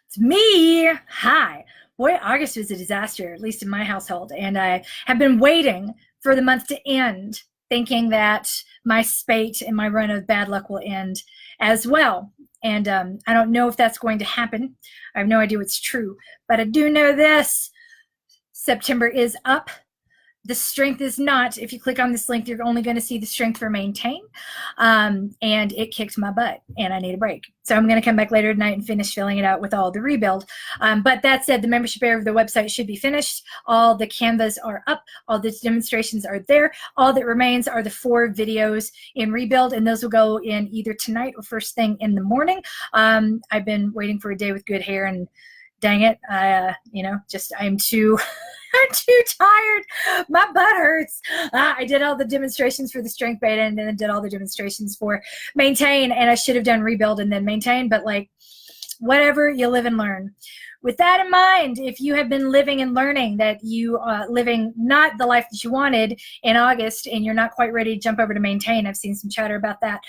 It's me. Hi. Boy, August was a disaster, at least in my household. And I have been waiting for the month to end, thinking that my spate and my run of bad luck will end as well. And I don't know if that's going to happen. I have no idea what's true. But I do know this. September is up. The strength is not. If you click on this link, you're only going to see the strength for maintain. And it kicked my butt, and I need a break. So I'm going to come back later tonight and finish filling it out with all the rebuild. But that said, the membership area of the website should be finished. All the canvas are up. All the demonstrations are there. All that remains are the 4 videos in rebuild, and those will go in either tonight or first thing in the morning. I've been waiting for a day with good hair, and dang it, I'm too... I'm too tired. My butt hurts. I did all the demonstrations for the strength beta and then did all the demonstrations for maintain, and I should have done rebuild and then maintain, but like, whatever, you live and learn. With that in mind, if you have been living and learning that you are living not the life that you wanted in August and you're not quite ready to jump over to maintain, I've seen some chatter about that,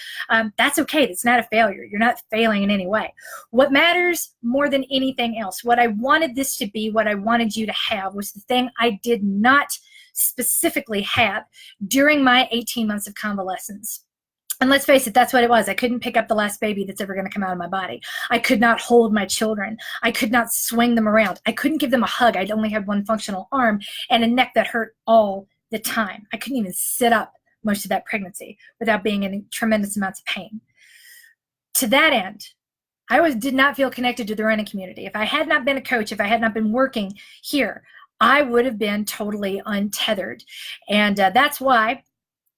that's okay. That's not a failure. You're not failing in any way. What matters more than anything else, what I wanted this to be, what I wanted you to have, was the thing I did not specifically have during my 18 months of convalescence. And let's face it, that's what it was. I couldn't pick up the last baby that's ever going to come out of my body. I could not hold my children. I could not swing them around. I couldn't give them a hug. I'd only had one functional arm and a neck that hurt all the time. I couldn't even sit up most of that pregnancy without being in tremendous amounts of pain. To that end, I did not feel connected to the running community. If I had not been a coach, if I had not been working here, I would have been totally untethered. And that's why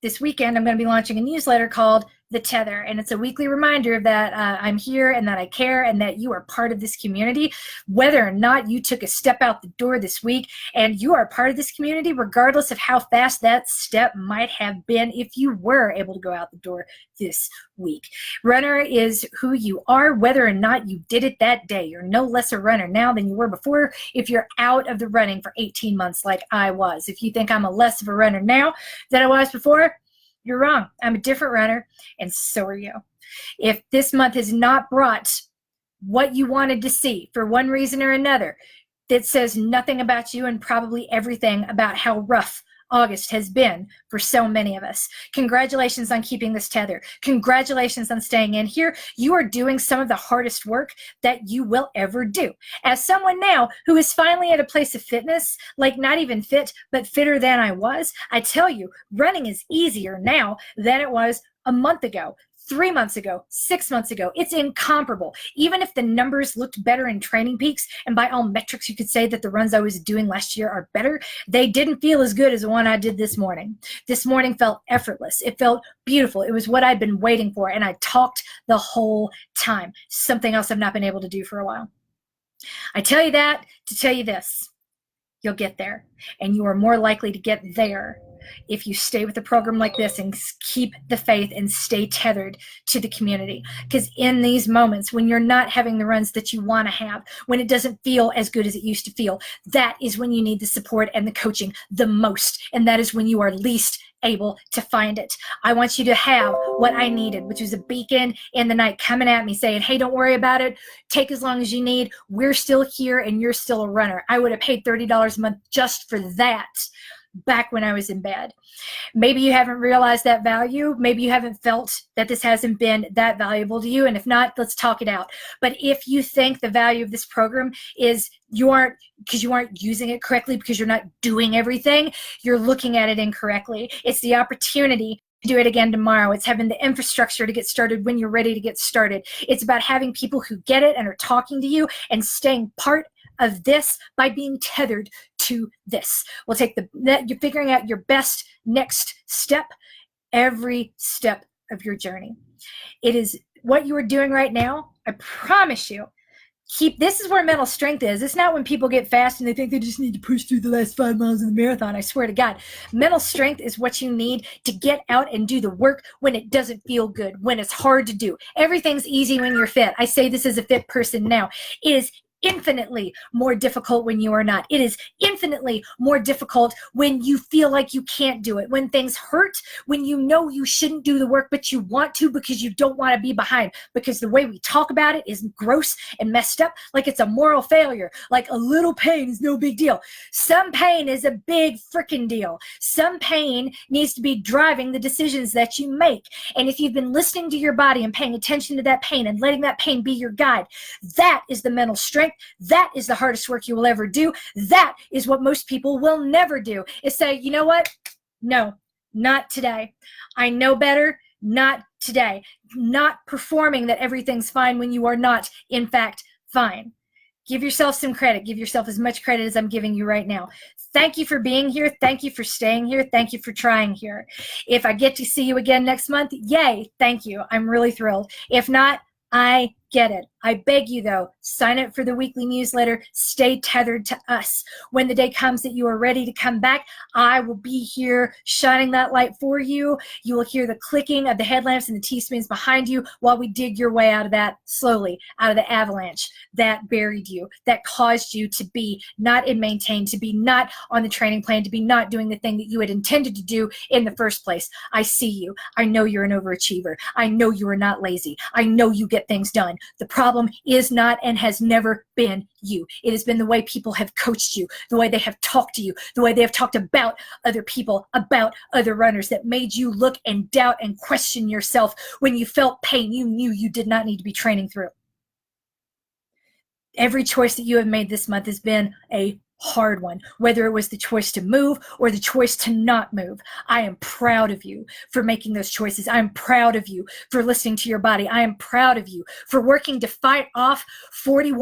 this weekend, I'm going to be launching a newsletter called The Tether, and it's a weekly reminder that I'm here and that I care and that you are part of this community, whether or not you took a step out the door this week, and you are part of this community regardless of how fast that step might have been if you were able to go out the door this week. Runner is who you are, whether or not you did it that day. You're no less a runner now than you were before if you're out of the running for 18 months like I was. If you think I'm a less of a runner now than I was before, you're wrong. I'm a different runner, and so are you. If this month has not brought what you wanted to see for one reason or another, that says nothing about you and probably everything about how rough August has been for so many of us. Congratulations on keeping this tether. Congratulations on staying in here. You are doing some of the hardest work that you will ever do. As someone now who is finally at a place of fitness, like not even fit, but fitter than I was, I tell you, running is easier now than it was a month ago, 3 months ago, 6 months ago. It's incomparable. Even if the numbers looked better in Training Peaks, and by all metrics you could say that the runs I was doing last year are better, they didn't feel as good as the one I did this morning. This morning felt effortless. It felt beautiful. It was what I'd been waiting for, and I talked the whole time. Something else I've not been able to do for a while. I tell you that to tell you this. You'll get there, and you are more likely to get there if you stay with a program like this and keep the faith and stay tethered to the community. Because in these moments when you're not having the runs that you want to have, when it doesn't feel as good as it used to feel, that is when you need the support and the coaching the most. And that is when you are least able to find it. I want you to have what I needed, which was a beacon in the night coming at me saying, hey, don't worry about it. Take as long as you need. We're still here and you're still a runner. I would have paid $30 a month just for that back when I was in bed. Maybe you haven't realized that value. Maybe you haven't felt that this hasn't been that valuable to you. And if not, let's talk it out. But if you think the value of this program is you aren't using it correctly because you're not doing everything, you're looking at it incorrectly. It's the opportunity to do it again tomorrow. It's having the infrastructure to get started when you're ready to get started. It's about having people who get it and are talking to you and staying part of this by being tethered to this. We'll take you're figuring out your best next step every step of your journey. It is what you are doing right now. I promise you. This is where mental strength is. It's not when people get fast and they think they just need to push through the last 5 miles of the marathon. I swear to God, mental strength is what you need to get out and do the work when it doesn't feel good, when it's hard to do. Everything's easy when you're fit. I say this as a fit person now. It is infinitely more difficult when you are not. It is infinitely more difficult when you feel like you can't do it, when things hurt, when you know you shouldn't do the work, but you want to because you don't want to be behind, because the way we talk about it is gross and messed up, like it's a moral failure, like a little pain is no big deal. Some pain is a big freaking deal. Some pain needs to be driving the decisions that you make. And if you've been listening to your body and paying attention to that pain and letting that pain be your guide, that is the mental strength. That is the hardest work you will ever do. That is what most people will never do, is say, you know what? No, not today. I know better. Not today. Not performing that everything's fine when you are not, in fact, fine. Give yourself some credit. Give yourself as much credit as I'm giving you right now. Thank you for being here. Thank you for staying here. Thank you for trying here. If I get to see you again next month, yay, thank you. I'm really thrilled. If not, I get it. I beg you, though, sign up for the weekly newsletter. Stay tethered to us. When the day comes that you are ready to come back, I will be here shining that light for you. You will hear the clicking of the headlamps and the teaspoons behind you while we dig your way out of that slowly, out of the avalanche that buried you, that caused you to be not in maintain, to be not on the training plan, to be not doing the thing that you had intended to do in the first place. I see you. I know you're an overachiever. I know you are not lazy. I know you get things done. The problem is not and has never been you. It has been the way people have coached you, the way they have talked to you, the way they have talked about other people, about other runners, that made you look and doubt and question yourself when you felt pain you knew you did not need to be training through. Every choice that you have made this month has been a hard one, whether it was the choice to move or the choice to not move. I am proud of you for making those choices. I'm proud of you for listening to your body. I am proud of you for working to fight off 40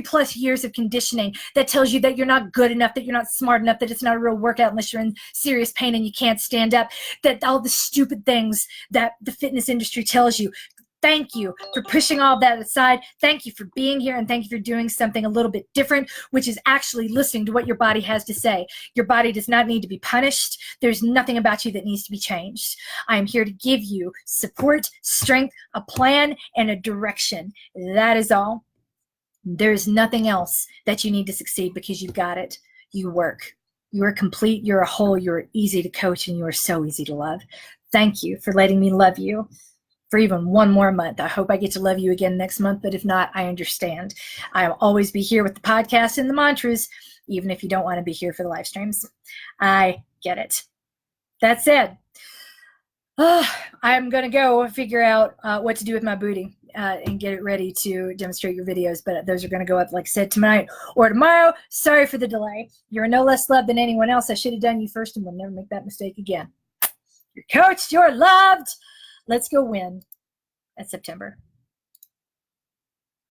plus years of conditioning that tells you that you're not good enough, that you're not smart enough, that it's not a real workout unless you're in serious pain and you can't stand up, that all the stupid things that the fitness industry tells you. Thank you for pushing all that aside. Thank you for being here, and thank you for doing something a little bit different, which is actually listening to what your body has to say. Your body does not need to be punished. There's nothing about you that needs to be changed. I am here to give you support, strength, a plan, and a direction. That is all. There's nothing else that you need to succeed, because you've got it. You work. You are complete. You're a whole. You're easy to coach, and you are so easy to love. Thank you for letting me love you for even one more month. I hope I get to love you again next month, but if not, I understand. I'll always be here with the podcast and the mantras, even if you don't want to be here for the live streams. I get it. That's it. I'm going to go figure out what to do with my booty and get it ready to demonstrate your videos, but those are going to go up, like I said, tonight or tomorrow. Sorry for the delay. You're no less loved than anyone else. I should have done you first, and we'll never make that mistake again. You're coached. You're loved. Let's go win at September.